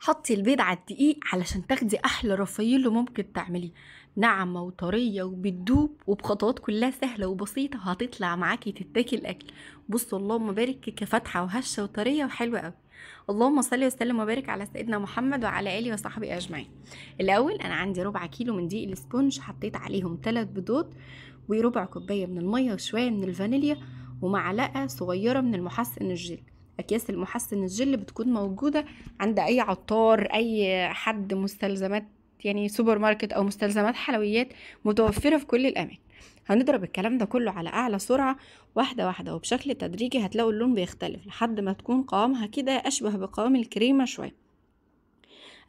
حطي البيض على الدقيق علشان تاخدي احلى رفاييلو ممكن تعمليه. ناعمه وطريه وبتدوب وبخطوات كلها سهله وبسيطه، هتطلع معاكي تتاكل اكل. بصوا اللهم بارك، كيكه فاتحه وهشه وطريه وحلوه قوي. اللهم صل وسلم وبارك على سيدنا محمد وعلى اله وصحبه اجمعين. الاول انا عندي ربع كيلو من دقيق الاسبونج، حطيت عليهم 3 بيضات وربع كوبايه من الميه وشويه من الفانيليا ومعلقه صغيره من المحسن الجل. اكياس المحسن الجل بتكون موجوده عند اي عطار، اي حد، مستلزمات يعني سوبر ماركت او مستلزمات حلويات متوفرة في كل الاماكن. هنضرب الكلام ده كله على اعلى سرعة، واحدة واحدة وبشكل تدريجي، هتلاقوا اللون بيختلف لحد ما تكون قوامها كده اشبه بقوام الكريمة شوية.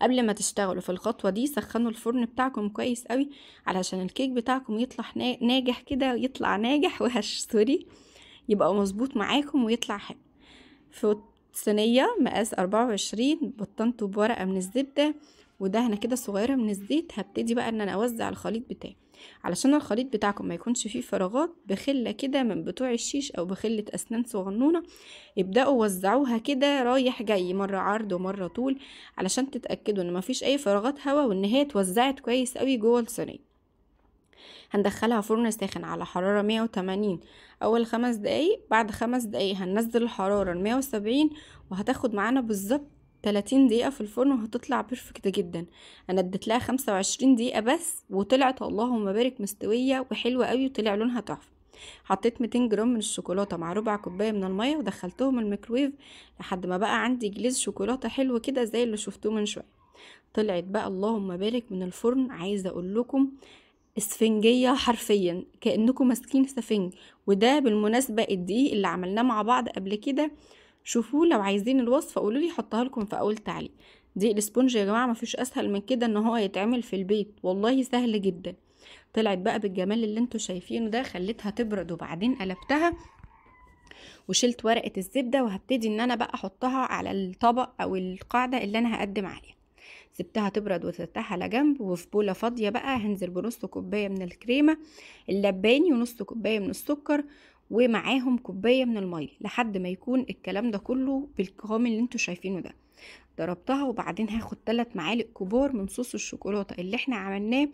قبل ما تشتغلوا في الخطوة دي سخنوا الفرن بتاعكم كويس قوي علشان الكيك بتاعكم يطلع ناجح كده، يطلع ناجح وهش سوري، يبقى مظبوط معاكم ويطلع حلو. في صينية مقاس 24 بطنته بورقة من الزبدة ودهنة كده صغيرة من الزيت. هبتدي بقى ان انا اوزع الخليط بتاعي. علشان الخليط بتاعكم ما يكونش فيه فراغات، بخلة كده من بتوع الشيش او بخلة اسنان صغنونة ابدأوا وزعوها كده رايح جاي، مرة عرض ومرة طول، علشان تتأكدوا ان مفيش اي فراغات هوا وان هي اتوزعت كويس قوي جوه الصينية. هندخلها فرن ساخن على حرارة 180 اول 5 دقايق. بعد 5 دقايق هننزل الحرارة 170 وهتاخد معانا بالظبط 30 دقيقة في الفرن وهتطلع بيرفكت جدا. انا اديت لها 25 دقيقة بس وطلعت اللهم بارك مستوية وحلوة قوي وطلع لونها تحفة. حطيت 200 جرام من الشوكولاتة مع ربع كوباية من المية ودخلتهم الميكرويف لحد ما بقى عندي جليز شوكولاتة حلو كده زي اللي شفتوه من شوية. طلعت بقى اللهم بارك من الفرن، عايزة اقول لكم اسفنجية حرفيا، كأنكم ماسكين سفنج. وده بالمناسبة الدقيق اللي عملناه مع بعض قبل كده، شوفوه لو عايزين الوصفة قولولي حطها لكم في اول تعليق. دقيق الاسبونج يا جماعة مفيش اسهل من كده ان هو يتعمل في البيت، والله سهل جدا. طلعت بقى بالجمال اللي انتوا شايفينه ده. خليتها تبرد وبعدين قلبتها وشلت ورقة الزبدة وهبتدي ان انا بقى احطها على الطبق او القاعدة اللي انا هقدم عليها. سبتها تبرد وترتاح على جنب، وفي بولة فاضية بقى هنزل بنص كوباية من الكريمة اللباني ونص كوباية من السكر ومعاهم كوباية من المية لحد ما يكون الكلام ده كله بالقوام اللي انتوا شايفينه ده. ضربتها وبعدين هاخد 3 معالق كبار من صوص الشوكولاتة اللي احنا عملناه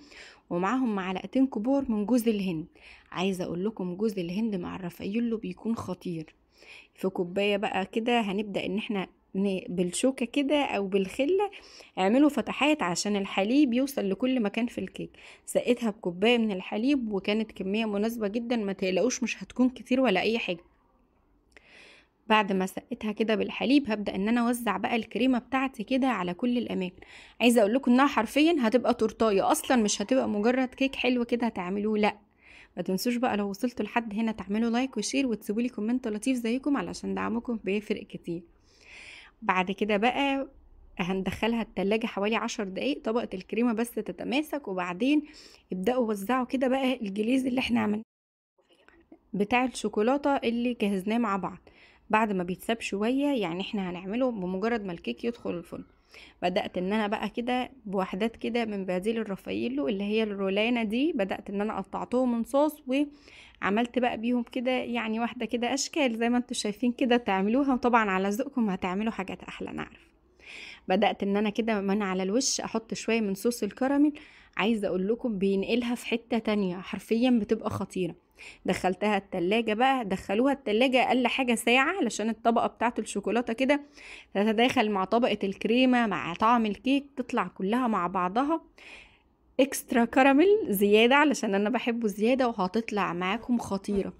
ومعاهم معلقتين كبار من جوز الهند. عايزة اقول لكم جوز الهند مع الرافاييلو بيكون خطير. في كوباية بقى كده هنبدأ ان احنا بالشوكة كده او بالخلة اعملوا فتحات عشان الحليب يوصل لكل مكان في الكيك. سقيتها بكوباية من الحليب وكانت كمية مناسبة جدا، ما تقلقوش مش هتكون كتير ولا اي حاجة. بعد ما سقيتها كده بالحليب هبدأ ان انا اوزع بقى الكريمة بتاعتي كده على كل الاماكن. عايزة اقول لكم انها حرفيا هتبقى تورتاية اصلا، مش هتبقى مجرد كيك حلو كده هتعملوه، لا. ما تنسوش بقى لو وصلتوا لحد هنا تعملوا لايك وشير وتسيبوا لي كومنت لطيف زيكم علشان دعمكم بيفرق كتير. بعد كده بقى هندخلها التلاجة حوالي 10 دقايق، طبقة الكريمة بس تتماسك، وبعدين ابدأوا وزعوا كده بقى الجليز اللي احنا عملناه بتاع الشوكولاتة اللي جهزناه مع بعض. بعد ما بيتساب شوية يعني احنا هنعمله بمجرد ما الكيك يدخل الفرن. بدأت ان انا بقى كده بوحدات كده من بازيل الرافاييلو اللي هي الرولانة دي، بدأت ان انا قطعتهم من صوص وعملت بقى بيهم كده يعني واحدة كده اشكال زي ما انتوا شايفين كده تعملوها، وطبعا على ذوقكم هتعملوا حاجات احلى انا عارف. بدأت ان انا كده من على الوش احط شوية من صوص الكراميل. عايزة اقول لكم بينقلها في حتة تانية، حرفيا بتبقى خطيرة. دخلتها التلاجة بقى، دخلوها التلاجة اقل حاجة ساعة علشان الطبقة بتاعت الشوكولاتة كده تتداخل مع طبقة الكريمة مع طعم الكيك، تطلع كلها مع بعضها اكسترا كراميل زيادة علشان انا بحبه زيادة، وهتطلع معاكم خطيرة.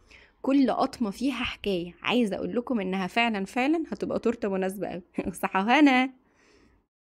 كل قطمة فيها حكاية. عايزة اقول لكم انها فعلا فعلا هتبقى تورتة مناسبة قوي. صح هنا.